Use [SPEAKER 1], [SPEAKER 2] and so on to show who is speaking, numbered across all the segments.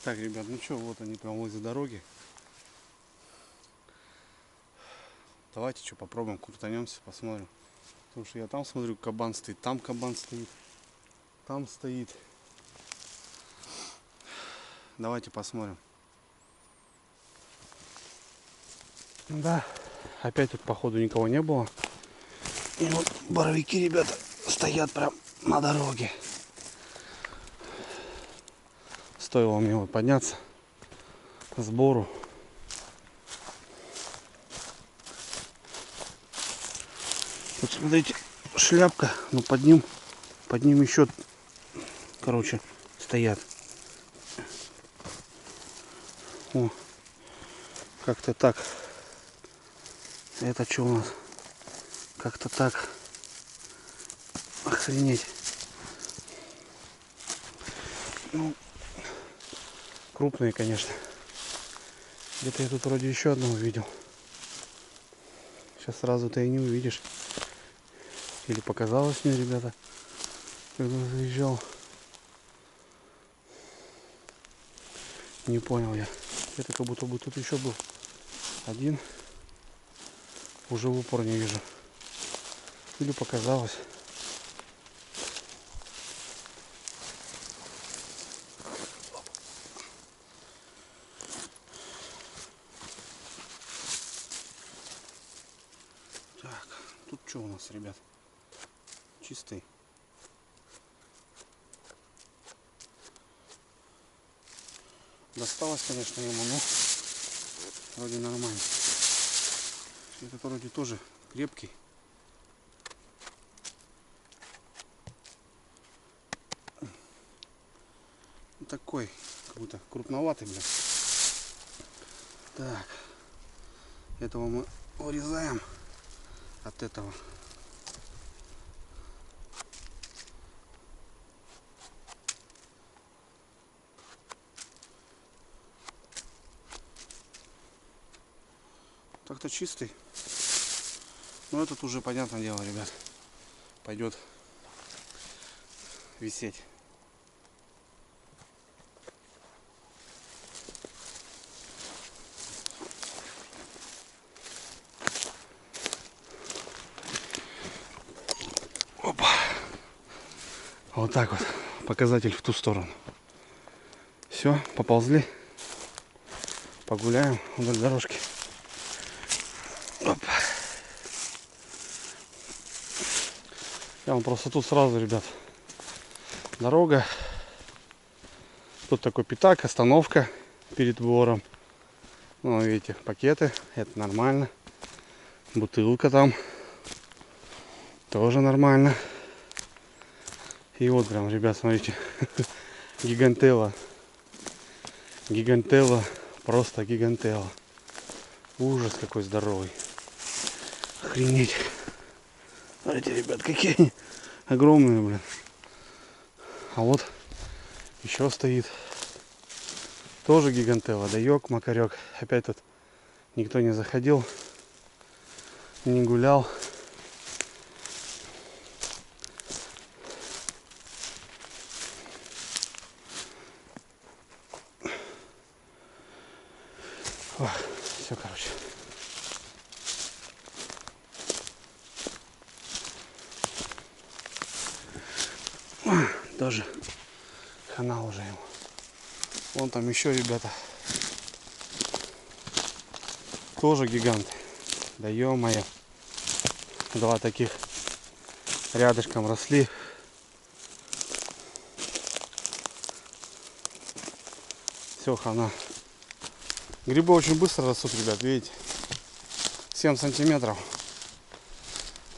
[SPEAKER 1] Так, ребят, ну что, вот они прям возле дороги. Давайте что, попробуем, крутанемся, посмотрим. Потому что я там смотрю, кабан стоит, там кабан стоит, там стоит. Давайте посмотрим. Да, опять тут походу никого не было. И вот боровики, ребята, стоят прям на дороге. Стоило мне вот подняться к сбору. Вот смотрите, шляпка, но под ним еще, короче, стоят. О, как-то так. Это что у нас? Как-то так. Охренеть. Ну, крупные, конечно. Где-то я тут вроде еще одного видел. Сейчас сразу ты и не увидишь. Или показалось мне, ребята, когда заезжал. Не понял я. Это как будто бы тут еще был один. Уже в упор не вижу. Или показалось. Так, тут что у нас, ребят? Чистый. Досталось, конечно, ему, но вроде нормально. Этот вроде тоже крепкий. Такой, как будто крупноватый, блин. Так, этого мы урезаем от этого. Так-то чистый. Но этот уже, понятное дело, ребят, пойдет висеть. Опа. Вот так вот. Показатель в ту сторону. Все, поползли. Погуляем вдоль дорожки. Опа. Я вам просто тут сразу, ребят, дорога. Тут такой пятак, остановка перед двором. Ну, видите, пакеты, это нормально. Бутылка там тоже нормально. И вот прям, ребят, смотрите, гигантелла. Гигантелла, просто гигантелла. Ужас какой здоровый. Охренеть. Смотрите, ребят, какие они огромные, блин. А вот еще стоит. Тоже гигантелла. Да ёк, макарек. Опять тут никто не заходил. Не гулял. Все, короче. Тоже хана уже ему. Вон там еще, ребята. Тоже гиганты. Да ё-моё. Два таких рядышком росли. Все, хана. Грибы очень быстро растут, ребят, видите. 7 сантиметров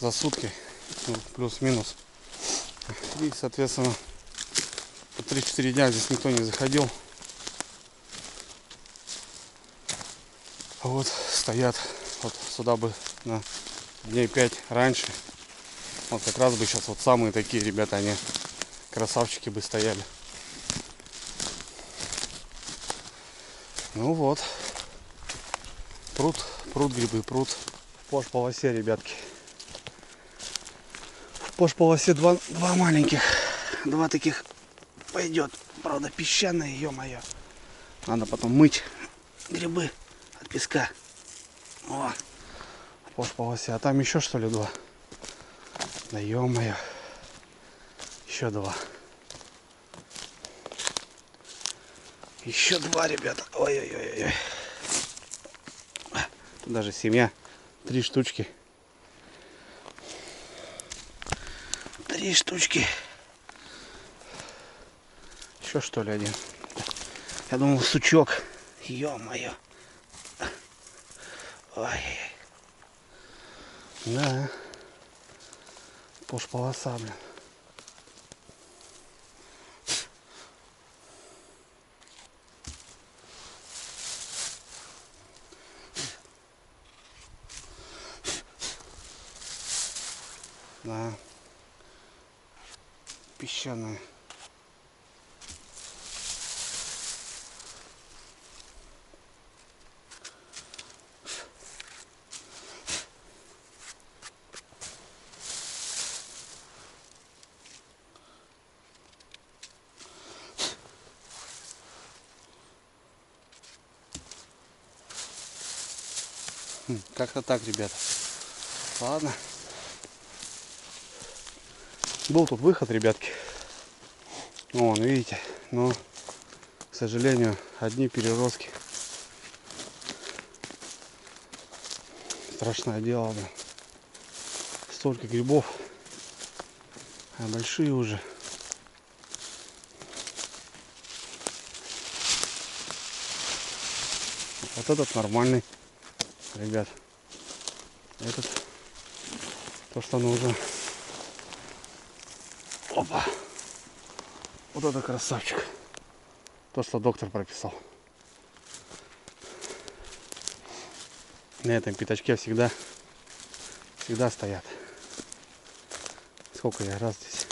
[SPEAKER 1] за сутки. Ну, плюс-минус. И, соответственно, по 3-4 дня здесь никто не заходил. А вот стоят. Вот сюда бы на дней 5 раньше. Вот как раз бы сейчас вот самые такие, ребята, они красавчики бы стояли. Ну вот. Пруд грибы, пруд. В полосе, ребятки. В По полосе два маленьких. Два таких пойдет. Правда, песчаные, ё-моё. Надо потом мыть грибы от песка. О, по полосе. А там еще что ли два? Да ё-моё. Еще два. Еще два, ребята. Ой-ой-ой-ой. Тут даже семья. 3 штучки. 3 штучки. Еще что ли один? Я думал, сучок. Ё-моё. Ой. Да. Полоса, блин. Да. Песчаная. Как-то так, ребята. Ладно. Был тут выход, ребятки. Вон, видите. Но, к сожалению, одни переростки. Страшное дело, блин. Столько грибов. А большие уже. Вот этот нормальный, ребят. Этот то, что нужно. Опа. Вот это красавчик. То, что доктор прописал. На этом пятачке всегда стоят. Сколько я раз здесь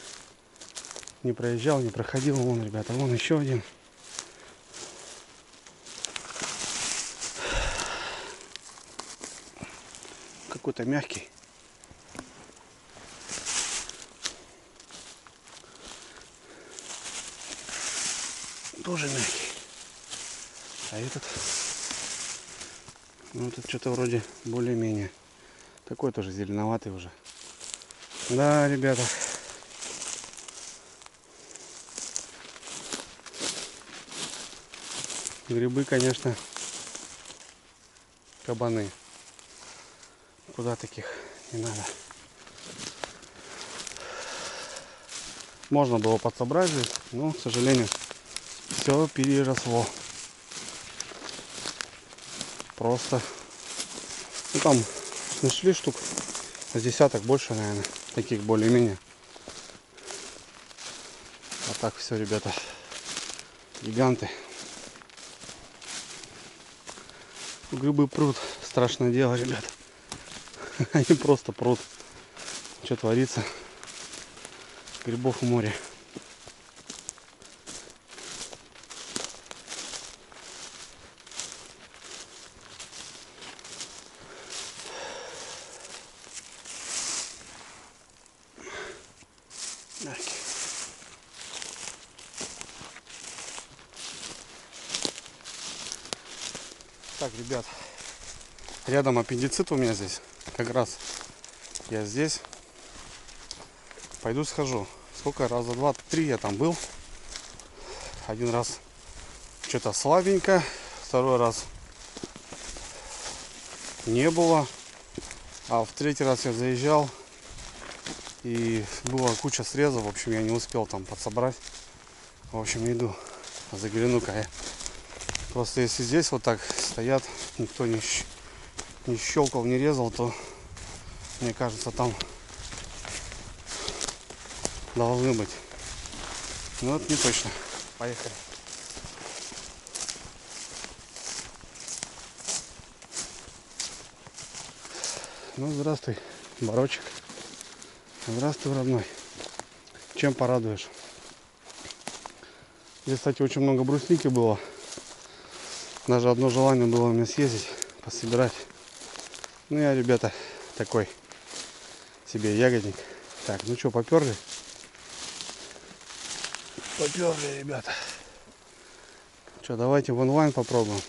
[SPEAKER 1] не проезжал, не проходил. Вон, ребята, вон еще один. Какой-то мягкий. Тоже мягкий. А этот, ну, этот что-то вроде более-менее. Такой тоже зеленоватый уже. Да, ребята. Грибы, конечно, кабаны. Куда таких не надо. Можно было подсобрать здесь, но, к сожалению, все переросло. Просто. Ну, там нашли штук с десяток, больше, наверное, таких более-менее. А так все, ребята, гиганты. Грибы прут. Страшное дело, ребята. Они просто прут. Что творится? Грибов в море. Так, ребят, рядом аппендицит у меня здесь. Как раз я здесь. Пойду схожу. Сколько? Раза два, три я там был. Один раз что-то слабенько. Второй раз не было. А в третий раз я заезжал. И была куча срезов. В общем, я не успел там подсобрать. В общем, иду. Загляну-ка я. Просто если здесь вот так стоят, никто не щелкал, не резал, то, мне кажется, там должны быть. Но это не точно. Поехали. Ну, здравствуй, Барочек. Здравствуй, родной. Чем порадуешь? Здесь, кстати, очень много брусники было. Даже одно желание было у меня съездить, пособирать. Ну, я, ребята, такой себе ягодник. Так, ну что, поперли? Поперли, ребята. Что, давайте в онлайн попробуем.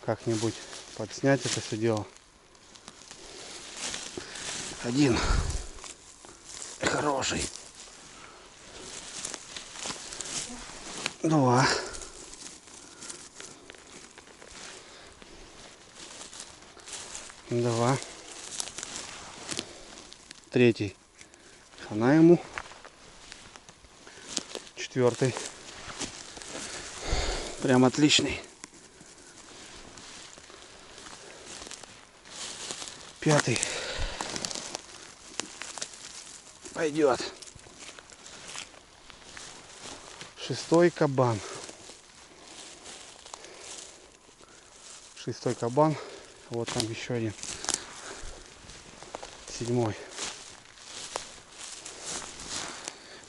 [SPEAKER 1] Как-нибудь подснять это все дело. Один. Хороший. Два. Два. Третий. Хана ему. Четвертый. Прям отличный. Пятый. Пойдет. Шестой кабан. Шестой кабан. Вот там еще один. Седьмой.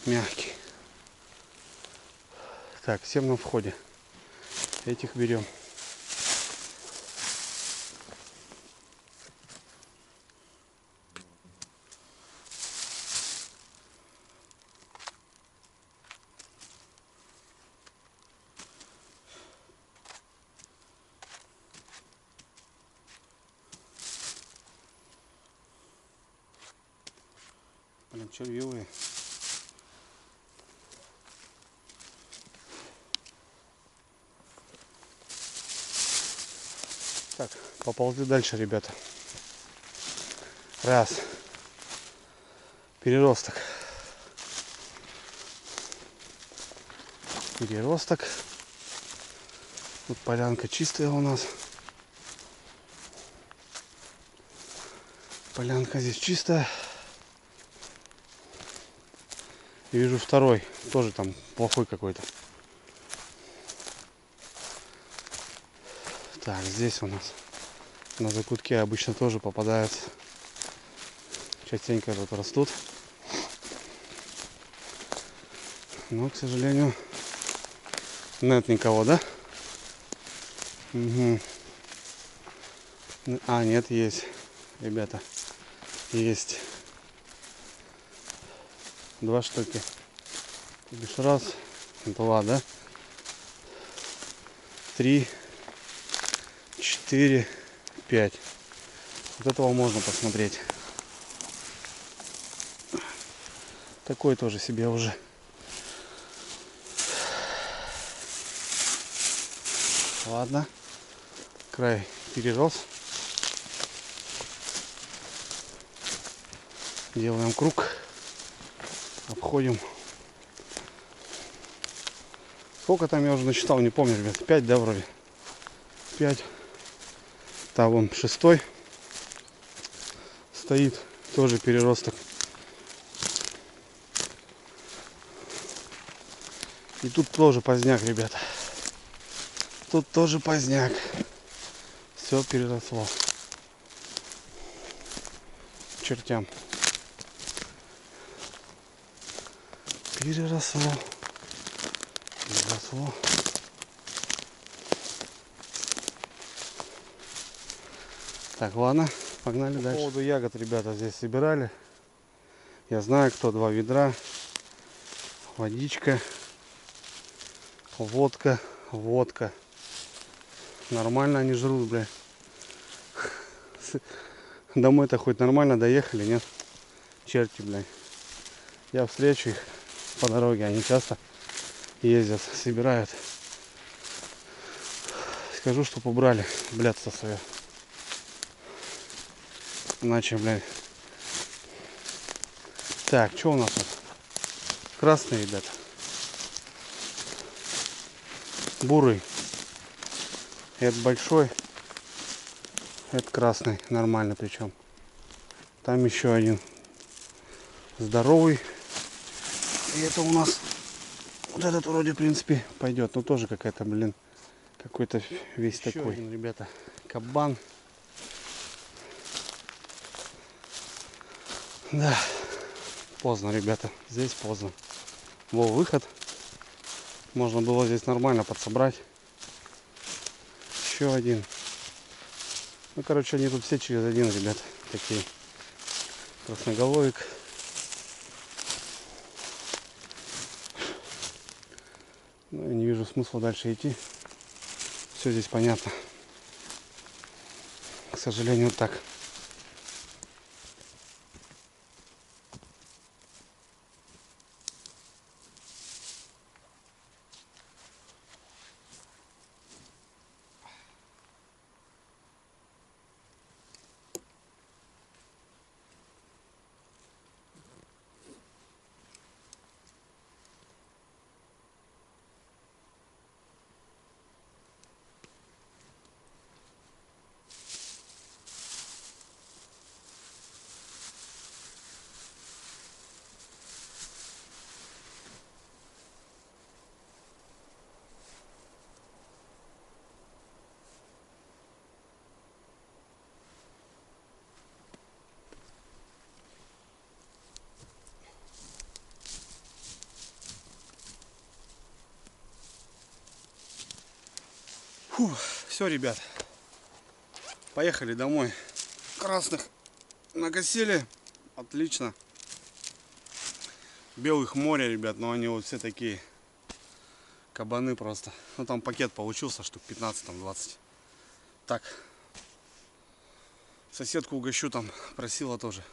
[SPEAKER 1] Мягкий. Так, 7 на входе. Этих берем. Блин, червивые. Так, поползли дальше, ребята. Раз. Переросток. Переросток. Тут полянка чистая у нас. Полянка здесь чистая. И вижу второй. Тоже там плохой какой-то. Так, здесь у нас на закутке обычно тоже попадаются. Частенько тут растут. Но, к сожалению, нет никого, да? Угу. А, нет, есть. Ребята, есть. Два штуки. Лишь раз, два, да? 3, 4, 5. Вот этого можно посмотреть. Такой тоже себе уже. Ладно. Край перерос. Делаем круг. Обходим. Сколько там я уже насчитал, не помню, ребят. 5, да, вроде? 5. Там вон шестой стоит. Тоже переросток. И тут тоже поздняк, ребята. Тут тоже поздняк. Все переросло. К чертям. Переросло. Переросло. Так, ладно, погнали дальше. По поводу ягод, ребята, здесь собирали. Я знаю, кто. 2 ведра. Водичка. Водка. Водка. Нормально они жрут, бля. Домой-то хоть нормально доехали, нет? Черти, бля. Я встречу их по дороге. Они часто ездят, собирают. Скажу, что убрали блядство свое. Иначе, блядь. Так, что у нас тут? Красный, ребята. Бурый. Это большой. Это красный. Нормально причем. Там еще один. Здоровый. И это у нас... Вот этот вроде, в принципе, пойдет. Но тоже какая-то, блин, какой-то весь еще такой. Один, ребята, кабан. Да. Поздно, ребята. Здесь поздно. Был выход. Можно было здесь нормально подсобрать. Еще один. Ну, короче, они тут все через один, ребят. Такие. Красноголовик. Но я не вижу смысла дальше идти. Все здесь понятно. К сожалению, так. Все, ребят, поехали домой. Красных накосили, отлично. Белых море, ребят, но они вот все такие кабаны просто. Ну там пакет получился, штук 15, там 20. Так, соседку угощу, там просила тоже.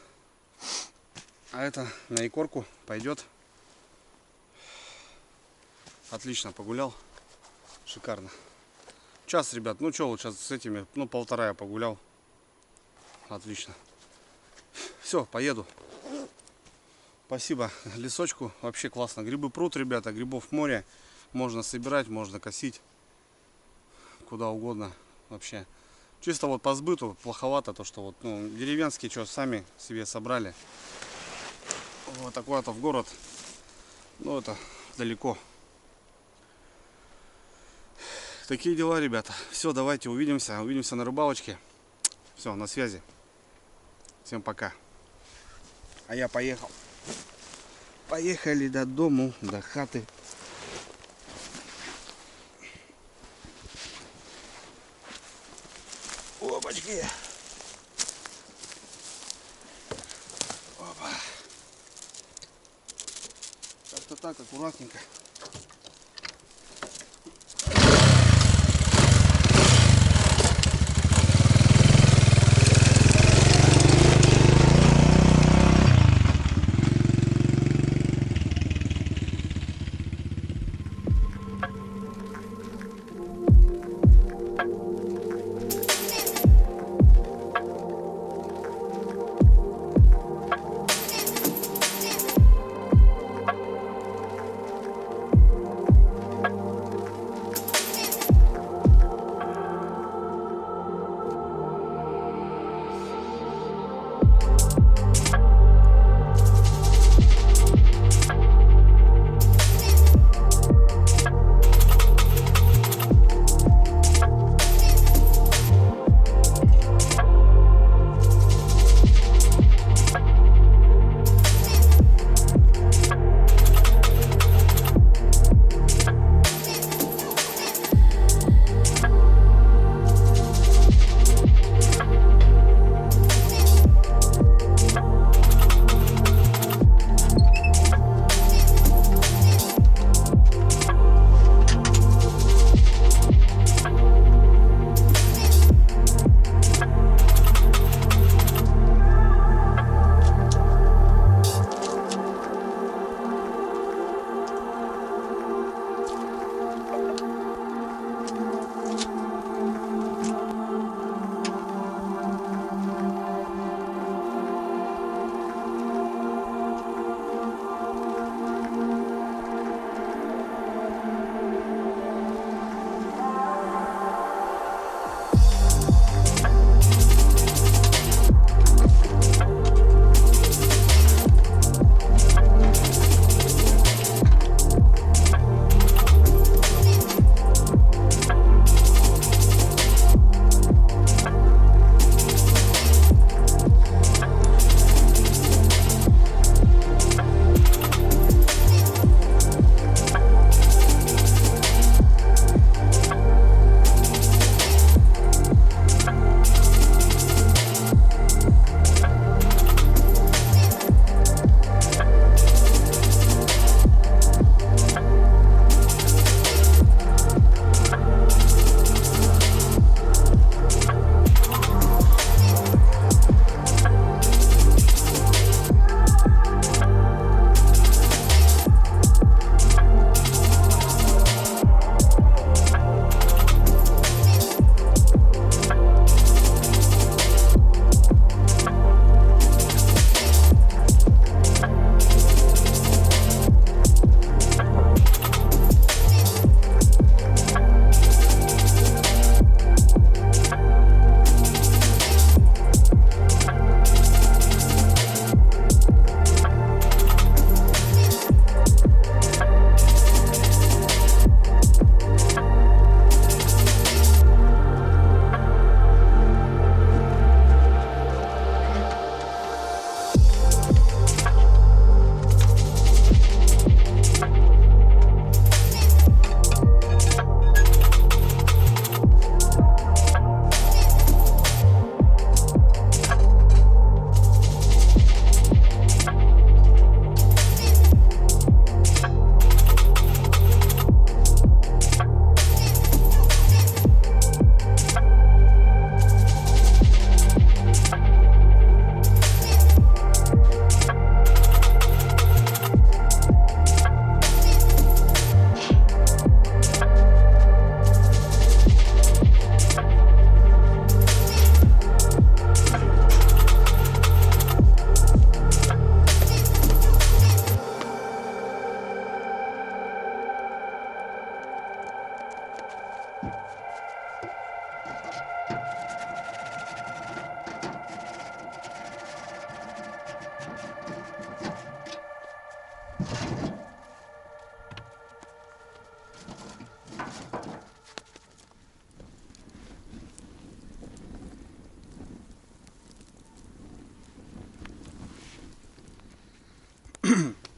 [SPEAKER 1] А это на икорку пойдет. Отлично погулял, шикарно. Час, ребят, ну что, вот сейчас с этими, ну 1,5 я погулял. Отлично. Все, поеду. Спасибо лесочку, вообще классно. Грибы прут, ребята, грибов море. Можно собирать, можно косить. Куда угодно вообще. Чисто вот по сбыту плоховато то, что вот, ну, деревенские, что, сами себе собрали. Вот такое-то в город. Ну, это далеко. Такие дела, ребята. Все, давайте увидимся. Увидимся на рыбалочке. Все, на связи. Всем пока. А я поехал. Поехали до дому, до хаты. Опачки. Опа. Как-то так, аккуратненько.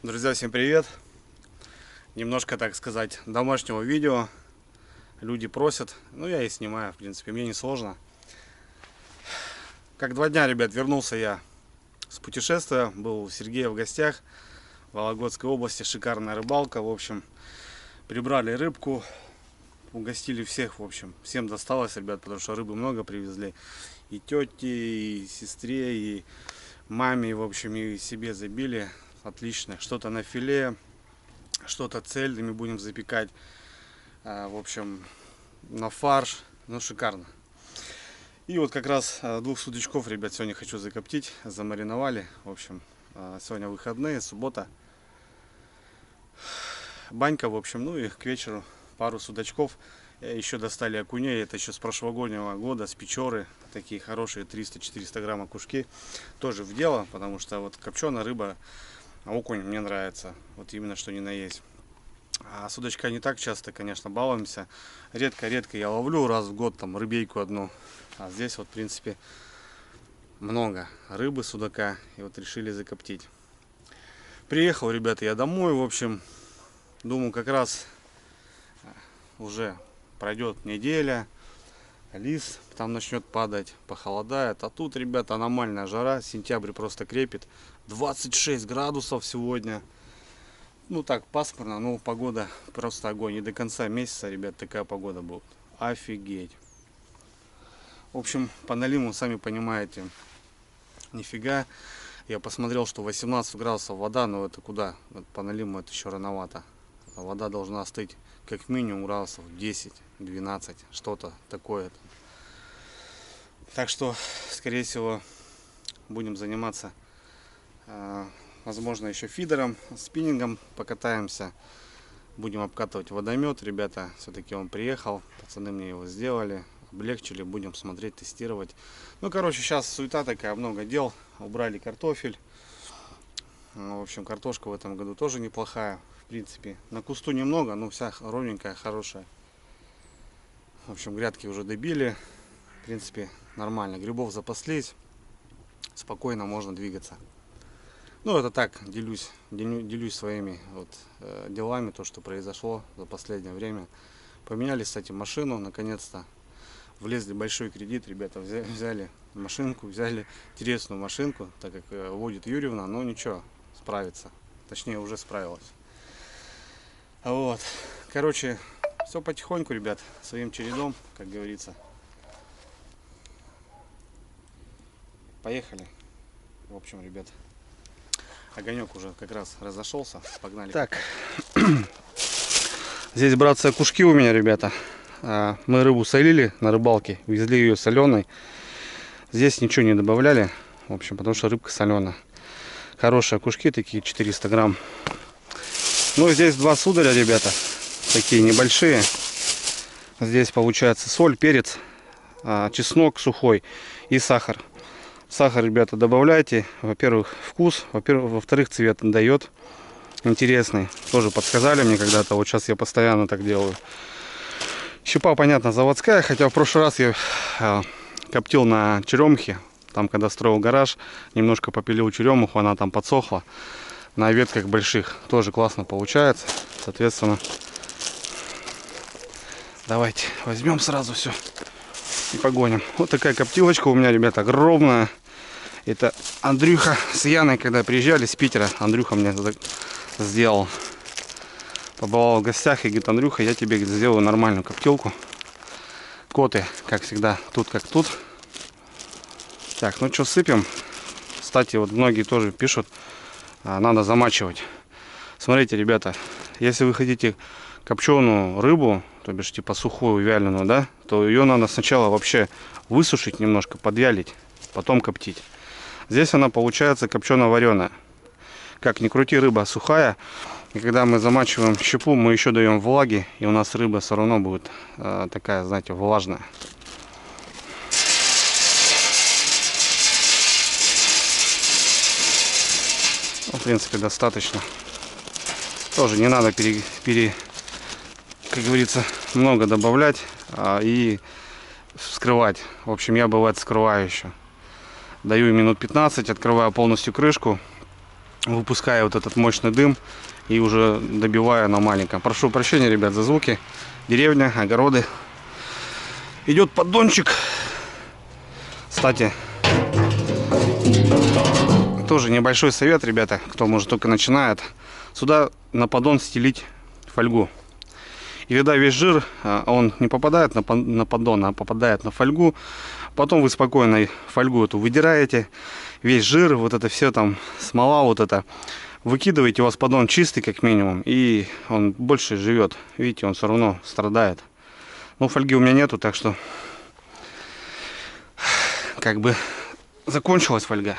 [SPEAKER 1] Друзья, всем привет! Немножко, так сказать, домашнего видео. Люди просят, ну я и снимаю, в принципе, мне не сложно. Как 2 дня, ребят, вернулся я с путешествия. Был у Сергея в гостях в Вологодской области. Шикарная рыбалка, в общем. Прибрали рыбку, угостили всех, в общем. Всем досталось, ребят, потому что рыбы много привезли. И тете, и сестре, и маме, в общем, и себе забили. Отлично. Что-то на филе, что-то цельными будем запекать. В общем, на фарш. Ну, шикарно. И вот как раз 2 судачков, ребят, сегодня хочу закоптить. Замариновали. В общем, сегодня выходные, суббота. Банька, в общем, ну и к вечеру пару судачков. Еще достали окуней. Это еще с прошлогоднего года, с Печоры. Такие хорошие 300-400 грамм окушки. Тоже в дело, потому что вот копченая рыба, окунь мне нравится. Вот именно что ни на есть. А судачка не так часто, конечно, балуемся. Редко-редко я ловлю, раз в год там рыбейку одну. А здесь вот, в принципе, много рыбы, судака. И вот решили закоптить. Приехал, ребята, я домой, в общем. Думаю, как раз уже пройдет неделя. Лист там начнет падать, похолодает. А тут, ребята, аномальная жара. Сентябрь просто крепит. 26 градусов сегодня. Ну так, пасмурно, но погода просто огонь. И до конца месяца, ребят, такая погода будет. Офигеть. В общем, по налиму, сами понимаете, нифига. Я посмотрел, что 18 градусов вода, но это куда? По налиму это еще рановато. Вода должна остыть как минимум градусов 10-12, что-то такое. Так что, скорее всего, будем заниматься, возможно, еще фидером, спиннингом покатаемся. Будем обкатывать водомет. Ребята, все-таки он приехал, пацаны мне его сделали, облегчили, будем смотреть, тестировать. Ну, короче, сейчас суета такая, много дел. Убрали картофель. В общем, картошка в этом году тоже неплохая. В принципе, на кусту немного, но вся ровненькая, хорошая. В общем, грядки уже добили. В принципе, нормально. Грибов запаслись. Спокойно можно двигаться. Ну, это так, делюсь своими вот делами, то, что произошло за последнее время. Поменяли, кстати, машину, наконец-то. Влезли в большой кредит, ребята, взяли машинку, взяли интересную машинку, так как водит Юрьевна, но ничего, справится. Точнее, уже справилась. Вот, короче, все потихоньку, ребят, своим чередом, как говорится. Поехали. В общем, ребят, огонек уже как раз разошелся, погнали. Так, здесь, братцы, окушки у меня, ребята. Мы рыбу солили на рыбалке, везли ее соленой. Здесь ничего не добавляли, в общем, потому что рыбка соленая. Хорошие окушки, такие 400 грамм. Ну, здесь 2 сударя, ребята, такие небольшие. Здесь получается соль, перец, чеснок сухой и сахар. Сахар, ребята, добавляйте. Во-первых, вкус, во-вторых, цвет дает интересный. Тоже подсказали мне когда-то, вот сейчас я постоянно так делаю. Щупа, понятно, заводская, хотя в прошлый раз я коптил на черемухе. Там, когда строил гараж, немножко попилил черемуху, она там подсохла. На ветках больших тоже классно получается. Соответственно, давайте возьмем сразу все и погоним. Вот такая коптилочка у меня, ребята, огромная. Это Андрюха с Яной, когда приезжали с Питера, Андрюха мне сделал. Побывал в гостях и говорит: Андрюха, я тебе сделаю нормальную коптилку. Коты, как всегда, тут как тут. Так, ну что, сыпем. Кстати, вот многие тоже пишут, надо замачивать. Смотрите, ребята, если вы хотите копченую рыбу, то бишь типа сухую, вяленую, да, то ее надо сначала вообще высушить немножко, подвялить, потом коптить. Здесь она получается копчено-вареная. Как ни крути, рыба сухая. И когда мы замачиваем щепу, мы еще даем влаги, и у нас рыба все равно будет такая, знаете, влажная. В принципе, достаточно. Тоже не надо как говорится, много добавлять и вскрывать. В общем, я бывает скрываю еще. Даю минут 15, открываю полностью крышку. выпуская вот этот мощный дым и уже добивая на маленьком. Прошу прощения, ребят, за звуки. Деревня, огороды. Идет поддончик. Кстати, тоже небольшой совет, ребята, кто может только начинает. Сюда на поддон стелить фольгу. И когда весь жир, он не попадает на поддон, а попадает на фольгу. Потом вы спокойно фольгу эту выдираете. Весь жир, вот это все там, смола вот это. Выкидываете, у вас поддон чистый как минимум. И он больше живет. Видите, он все равно страдает. Но фольги у меня нету, так что как бы закончилась фольга.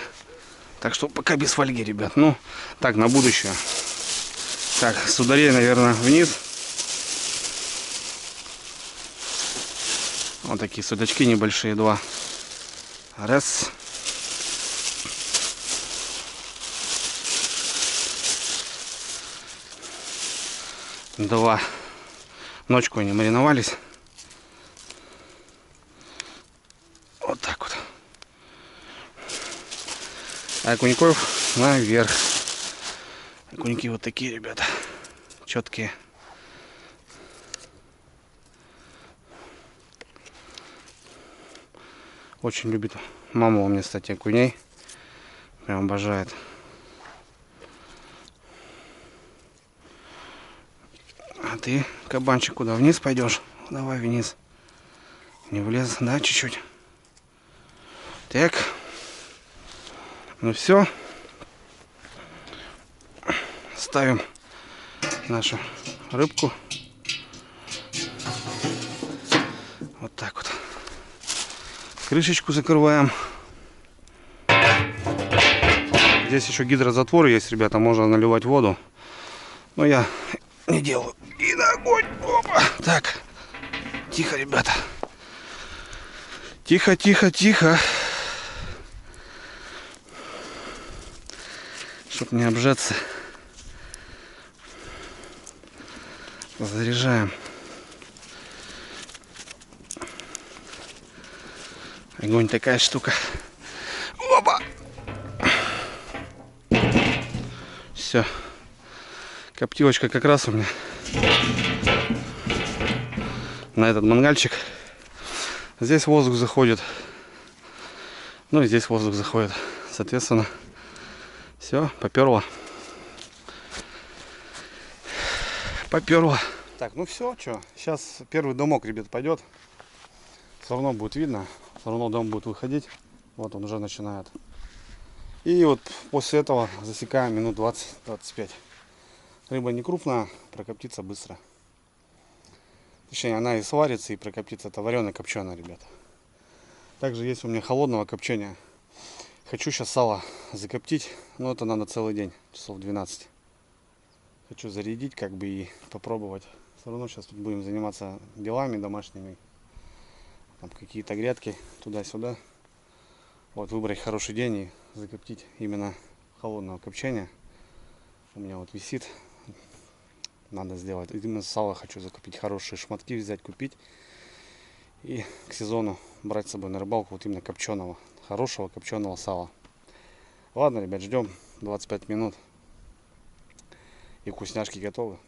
[SPEAKER 1] Так что пока без фольги, ребят. Ну, так, на будущее. Так, сударей, наверное, вниз. Вот такие судачки небольшие, два. Раз. Два. Ночку они мариновались. Вот так вот. А окуньков наверх. Окуньки вот такие, ребята. Четкие. Очень любит мама у меня, кстати, окуней. Прям обожает. А ты, кабанчик, куда? Вниз пойдешь? Давай вниз. Не влез, да, чуть-чуть. Так. Ну все. Ставим нашу рыбку. Вот так вот. Крышечку закрываем. Здесь еще гидрозатвор есть, ребята, можно наливать воду. Но я не делаю. И на огонь. Опа. Так. Тихо, ребята. Тихо, тихо, тихо. Чтоб не обжаться. Заряжаем. Огонь такая штука. Опа! Все. Коптилочка как раз у меня на этот мангальчик. Здесь воздух заходит. Ну и здесь воздух заходит. Соответственно, все, поперло. Поперло. Так, ну все, что. Сейчас первый дымок, ребят, пойдет. Все равно будет видно. Все равно дом будет выходить. Вот он уже начинает. И вот после этого засекаем минут 20-25. Рыба не крупная, прокоптится быстро. Точнее, она и сварится, и прокоптится. Это вареная копченая, ребята. Также есть у меня холодного копчения. Хочу сейчас сало закоптить. Но это надо целый день, часов 12. Хочу зарядить, как бы, и попробовать. Все равно сейчас тут будем заниматься делами домашними. Там какие-то грядки туда-сюда. Вот выбрать хороший день и закоптить именно холодного копчения. У меня вот висит. Надо сделать. Именно сало хочу закупить. Хорошие шматки взять, купить. И к сезону брать с собой на рыбалку вот именно копченого. Хорошего копченого сала. Ладно, ребят, ждем 25 минут. И вкусняшки готовы.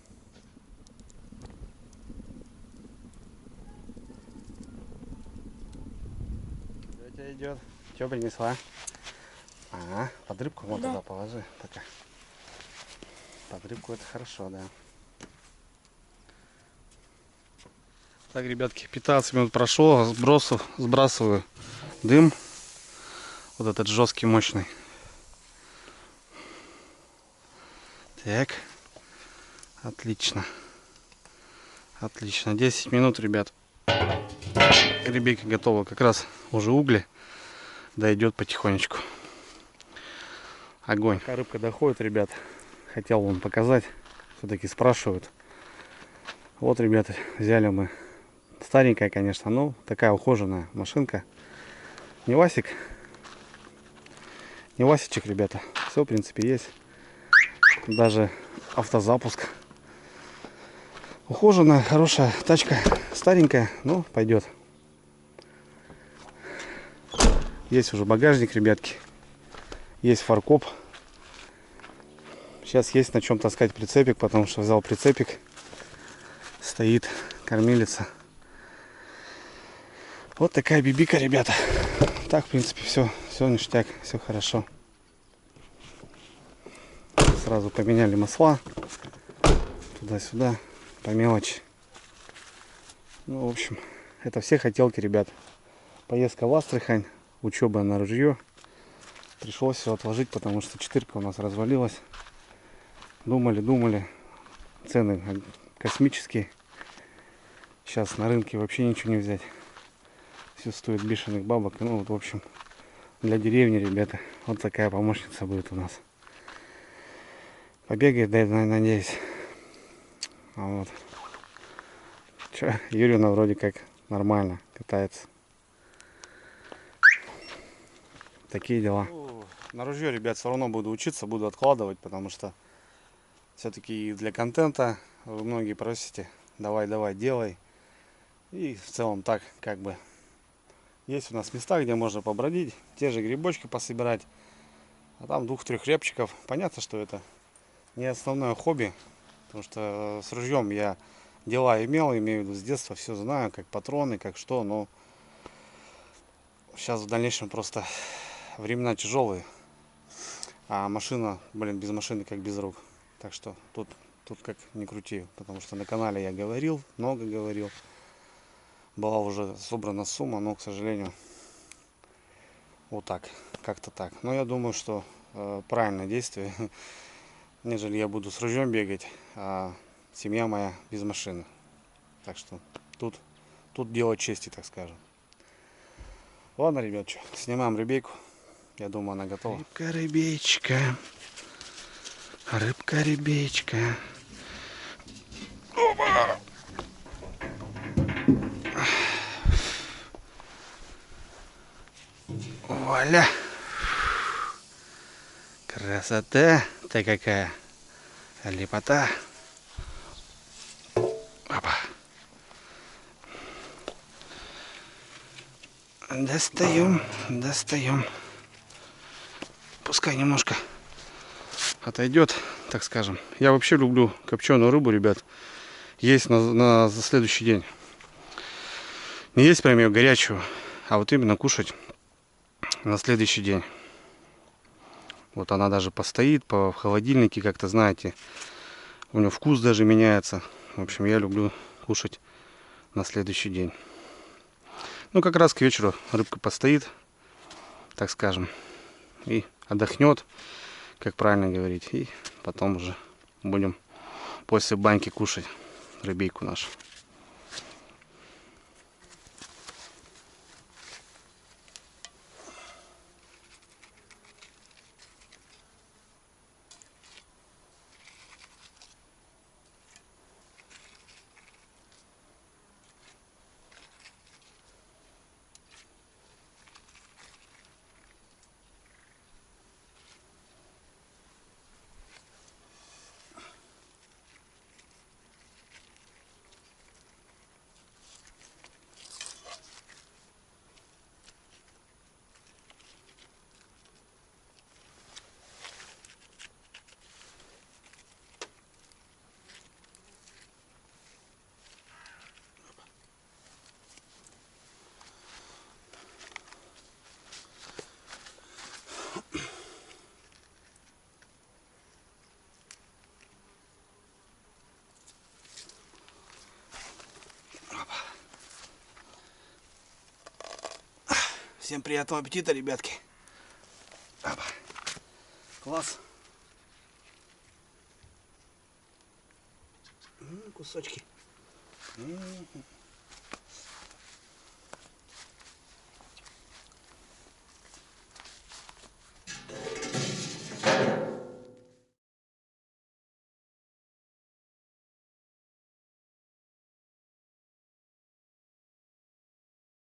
[SPEAKER 1] Что тебе идет? Что принесла? Ага, под рыбку вот туда положи пока. Под рыбку это хорошо, да. Так, ребятки, 15 минут прошло, сбрасываю дым. Вот этот жесткий, мощный. Так. Отлично. Отлично. 10 минут, ребят. Ребейка готова. Как раз уже угли. Дойдет потихонечку. Огонь. Пока рыбка доходит, ребят, хотел вам показать. Все-таки спрашивают. Вот, ребята, взяли мы. Старенькая, конечно, но такая ухоженная машинка. Не Васик. Не Васичек, ребята. Все, в принципе, есть. Даже автозапуск. Ухоженная, хорошая тачка. Старенькая, но пойдет. Есть уже багажник, ребятки. Есть фаркоп. Сейчас есть на чем таскать прицепик, потому что взял прицепик. Стоит кормилица. Вот такая бибика, ребята. Так, в принципе, все ништяк, все хорошо. Сразу поменяли масла. Туда-сюда, по мелочи. Ну, в общем, это все хотелки, ребят. Поездка в Астрахань, учеба на ружье. Пришлось все отложить, потому что 4-ка у нас развалилась. Думали. Цены космические. Сейчас на рынке вообще ничего не взять. Все стоит бешеных бабок. Ну вот, в общем, для деревни, ребята, вот такая помощница будет у нас. Побегает, да, надеюсь. А вот. Че, Юрина вроде как нормально катается. Такие дела. На ружье, ребят, все равно буду учиться, буду откладывать, потому что все-таки для контента вы многие просите, давай, делай. И в целом так, как бы, есть у нас места, где можно побродить, те же грибочки пособирать. А там 2-3 репчиков. Понятно, что это не основное хобби, потому что с ружьем я дела имею в виду с детства, все знаю, как патроны, как что, но сейчас в дальнейшем просто времена тяжелые, а машина, блин, без машины как без рук. Так что тут как ни крути, потому что на канале я говорил, много говорил, была уже собрана сумма, но, к сожалению, вот так, как-то так. Но я думаю, что правильное действие, нежели я буду с ружьем бегать, а семья моя без машины. Так что тут дело чести, так скажем. Ладно, ребят, что, снимаем рыбейку. Я думаю, она готова. Рыбка-рыбечка. Рыбка-рыбечка. Опа! Вуаля! Красота-то какая! Лепота! Опа! Достаем. Пускай немножко отойдет, так скажем. Я вообще люблю копченую рыбу, ребят. Есть на следующий день. Не есть прям ее горячую, а вот именно кушать на следующий день. Вот она даже постоит в холодильнике, как-то, знаете, у нее вкус даже меняется. В общем, я люблю кушать на следующий день. Ну, как раз к вечеру рыбка постоит, так скажем, и отдохнет, как правильно говорить. И потом уже будем после баньки кушать рыбейку нашу. Всем приятного аппетита, ребятки. Опа. Класс. Кусочки.